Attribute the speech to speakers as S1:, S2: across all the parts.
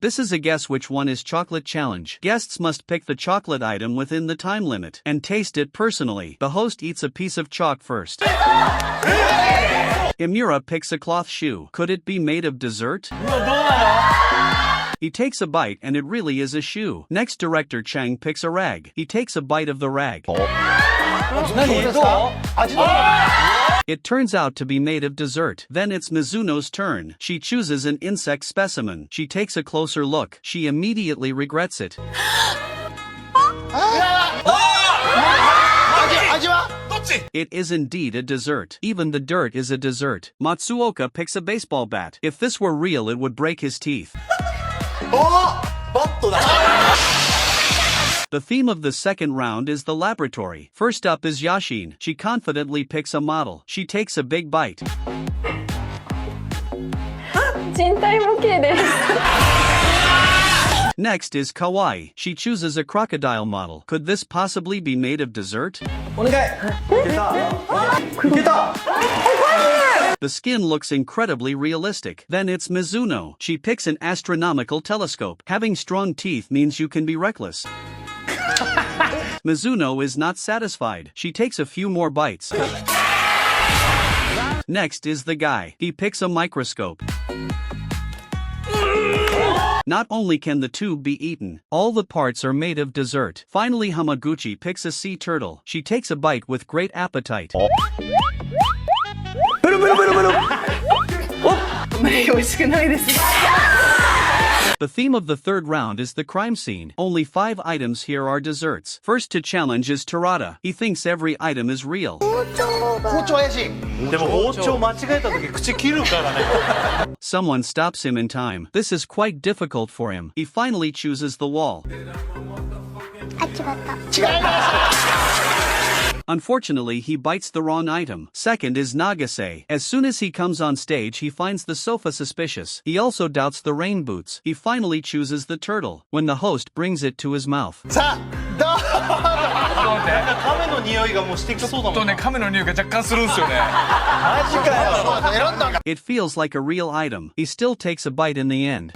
S1: This is a guess which one is chocolate challenge. Guests must pick the chocolate item within the time limit and taste it personally. The host eats a piece of chalk first. Imura picks a cloth shoe. Could it be made of dessert? He takes a bite and it really is a shoe. Next, director Chang picks a rag. He takes a bite of the rag. It turns out to be made of dessert. Then it's Mizuno's turn. She chooses an insect specimen. She takes a closer look. She immediately regrets it. It is indeed a dessert. Even the dirt is a dessert. Matsuoka picks a baseball bat. If this were real, it would break his teeth. The theme of the second round is the laboratory. First up is Yashin. She confidently picks a model. She takes a big bite. Next is Kawaii. She chooses a crocodile model. Could this possibly be made of dessert? The skin looks incredibly realistic. Then it's Mizuno. She picks an astronomical telescope. Having strong teeth means you can be reckless. Mizuno is not satisfied. She takes a few more bites. Next is the guy. He picks a microscope. Not only can the tube be eaten, all the parts are made of dessert. Finally, Hamaguchi picks a sea turtle. She takes a bite with great appetite. The theme of the third round is the crime scene. Only 5 items here are desserts. First to challenge is Terada. He thinks every item is real. Someone stops him in time. This is quite difficult for him. He finally chooses the wall. Unfortunately, he bites the wrong item. Second is Nagase. As soon as he comes on stage, he finds the sofa suspicious. He also doubts the rain boots. He finally chooses the turtle when the host brings it to his mouth. It feels like a real item. He still takes a bite in the end.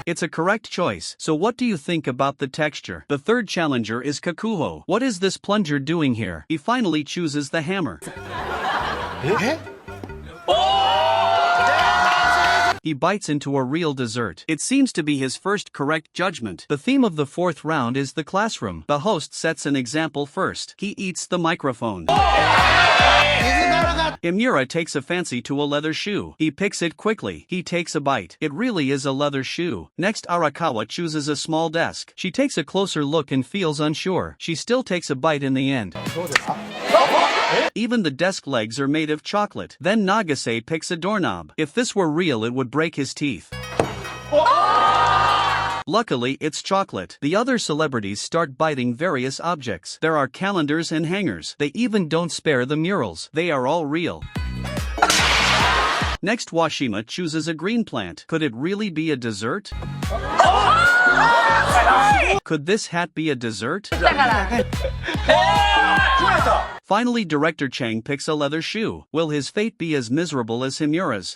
S1: It's a correct choice. So what do you think about the texture? The third challenger is Kakuho. What is this plunger doing here? He finally chooses the hammer. He bites into a real dessert. It seems to be his first correct judgment. The theme of the fourth round is the classroom. The host sets an example first. He eats the microphone. Imura takes a fancy to a leather shoe. He picks it quickly. He takes a bite. It really is a leather shoe. Next, Arakawa chooses a small desk. She takes a closer look and feels unsure. She still takes a bite in the end. Even the desk legs are made of chocolate. Then Nagase picks a doorknob. If this were real, it would break his teeth. Luckily, it's chocolate. The other celebrities start biting various objects. There are calendars and hangers. They even don't spare the murals. They are all real. Next, Washima chooses a green plant. Could it really be a dessert? Could this hat be a dessert? Finally, director Chang picks a leather shoe. Will his fate be as miserable as Himura's?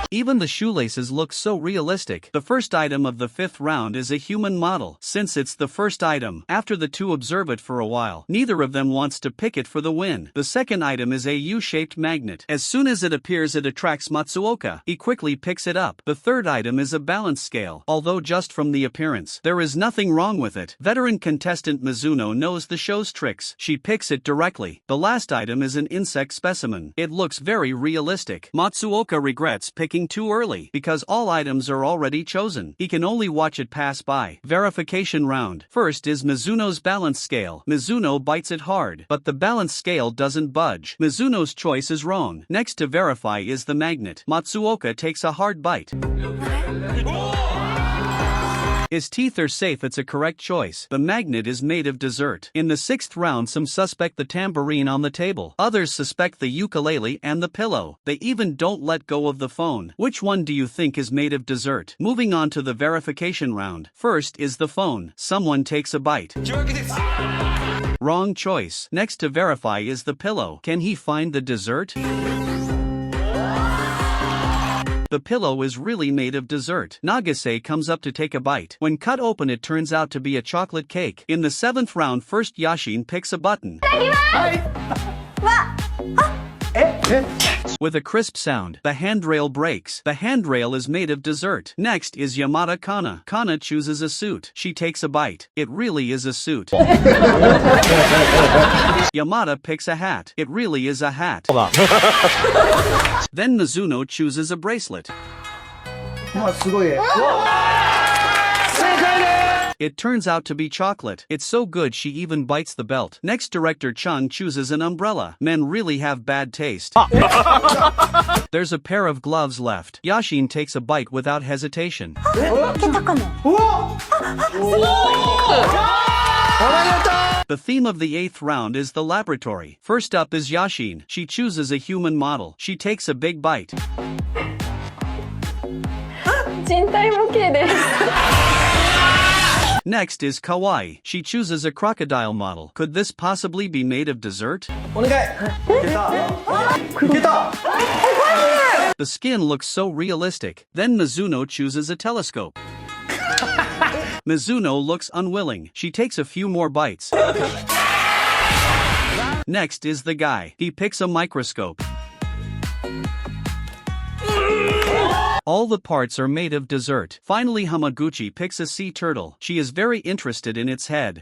S1: Even the shoelaces look so realistic. The first item of the fifth round is a human model. Since it's the first item, after the two observe it for a while, neither of them wants to pick it for the win. The second item is a U-shaped magnet. As soon as it appears, it attracts Matsuoka. He quickly picks it up. The third item is a balance scale. Although just from the appearance, there is nothing wrong with it. Veteran contestant Mizuno knows the show's tricks. She picks it directly. The last item is an insect specimen. It looks very realistic. Matsuoka regrets picking too early because all items are already chosen. He can only watch it pass by. Verification round. First is Mizuno's balance scale. Mizuno bites it hard, but the balance scale doesn't budge. Mizuno's choice is wrong. Next to verify is the magnet. Matsuoka takes a hard bite. His teeth are safe. It's a correct choice. The magnet is made of dessert. In the sixth round, some suspect the tambourine on the table. Others suspect the ukulele and the pillow. They even don't let go of the phone. Which one do you think is made of dessert? Moving on to the verification round. First is the phone. Someone takes a bite. Wrong choice. Next to verify is the pillow. Can he find the dessert? The pillow is really made of dessert. Nagase comes up to take a bite. When cut open it turns out to be a chocolate cake. In the 7th round first Yashin picks a button. With a crisp sound, the handrail breaks. The handrail is made of dessert. Next is Yamada Kana. Kana chooses a suit. She takes a bite. It really is a suit. Yamada picks a hat. It really is a hat. Then Mizuno chooses a bracelet. It turns out to be chocolate. It's so good she even bites the belt. Next director Chun chooses an umbrella. Men really have bad taste. There's a pair of gloves left. Yashin takes a bite without hesitation. The theme of the 8th round is the laboratory. First up is Yashin. She chooses a human model. She takes a big bite. Next is Kawaii. She chooses a crocodile model. Could this possibly be made of dessert? The skin looks so realistic. Then Mizuno chooses a telescope. Mizuno looks unwilling. She takes a few more bites. Next is the guy. He picks a microscope. All the parts are made of dessert. Finally Hamaguchi picks a sea turtle. She is very interested in its head.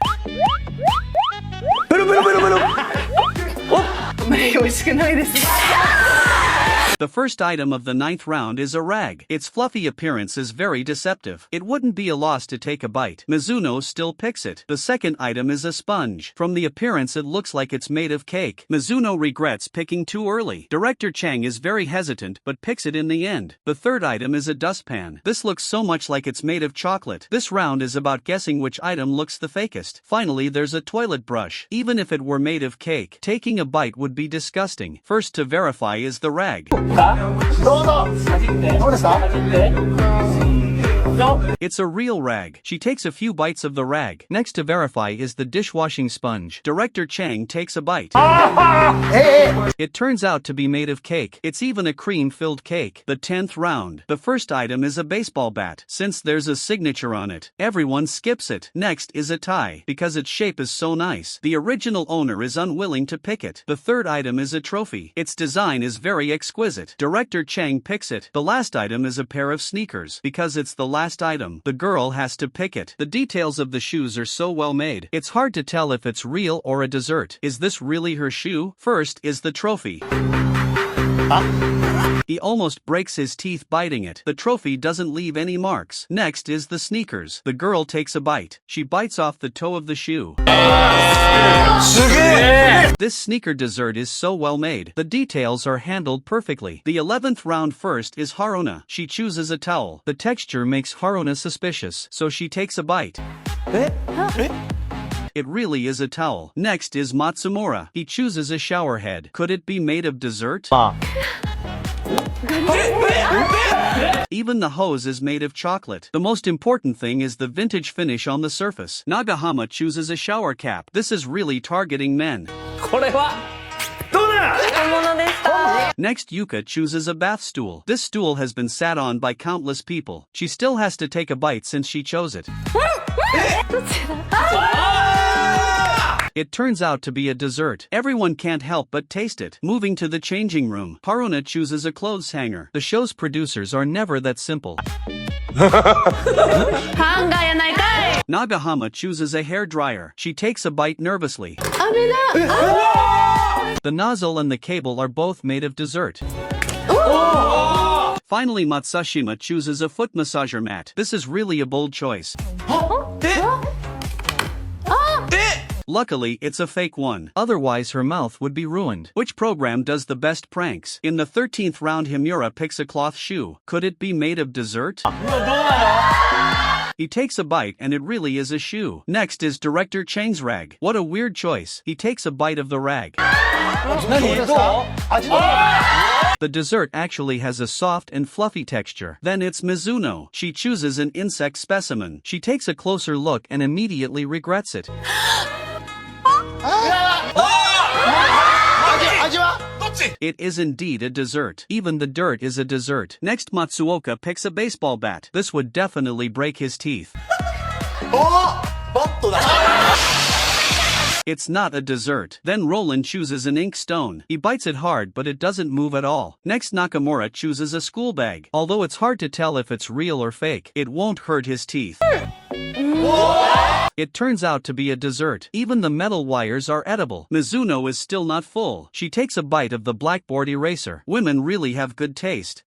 S1: The first item of the 9th round is a rag. Its fluffy appearance is very deceptive. It wouldn't be a loss to take a bite. Mizuno still picks it. The second item is a sponge. From the appearance it looks like it's made of cake. Mizuno regrets picking too early. Director Chang is very hesitant but picks it in the end. The third item is a dustpan. This looks so much like it's made of chocolate. This round is about guessing which item looks the fakest. Finally there's a toilet brush. Even if it were made of cake, taking a bite would be disgusting. First to verify is the rag. It's a real rag. She takes a few bites of the rag. Next to verify is the dishwashing sponge. Director Chang takes a bite. It turns out to be made of cake. It's even a cream-filled cake. The 10th round. The first item is a baseball bat. Since there's a signature on it, everyone skips it. Next is a tie. Because its shape is so nice, the original owner is unwilling to pick it. The third item is a trophy. Its design is very exquisite. Director Chang picks it. The last item is a pair of sneakers. Because it's the last item, the girl has to pick it. The details of the shoes are so well made. It's hard to tell if it's real or a dessert. Is this really her shoe? First is the trophy. He almost breaks his teeth biting it. The trophy doesn't leave any marks. Next is the sneakers. The girl takes a bite. She bites off the toe of the shoe. This sneaker dessert is so well made. The details are handled perfectly. The 11th round first is Haruna. She chooses a towel. The texture makes Haruna suspicious, so she takes a bite. It really is a towel. Next is Matsumura. He chooses a shower head. Could it be made of dessert? Even the hose is made of chocolate. The most important thing is the vintage finish on the surface. Nagahama chooses a shower cap. This is really targeting men. Next Yuka chooses a bath stool. This stool has been sat on by countless people. She still has to take a bite since she chose it. It turns out to be a dessert. Everyone can't help but taste it. Moving to the changing room, Haruna chooses a clothes hanger. The show's producers are never that simple. Nagahama chooses a hair dryer. She takes a bite nervously. The nozzle and the cable are both made of dessert. Finally Matsushima chooses a foot massager mat. This is really a bold choice. Luckily, it's a fake one. Otherwise her mouth would be ruined. Which program does the best pranks? In the 13th round Himura picks a cloth shoe. Could it be made of dessert? He takes a bite and it really is a shoe. Next is director Chang's rag. What a weird choice. He takes a bite of the rag. The dessert actually has a soft and fluffy texture. Then it's Mizuno. She chooses an insect specimen. She takes a closer look and immediately regrets it. It is indeed a dessert. Even the dirt is a dessert. Next, Matsuoka picks a baseball bat. This would definitely break his teeth.
S2: バットだ。
S1: It's not a dessert. Then Roland chooses an ink stone. He bites it hard, but it doesn't move at all. Next, Nakamura chooses a school bag. Although it's hard to tell if it's real or fake, it won't hurt his teeth. It turns out to be a dessert. Even the metal wires are edible. Mizuno is still not full. She takes a bite of the blackboard eraser. Women really have good taste.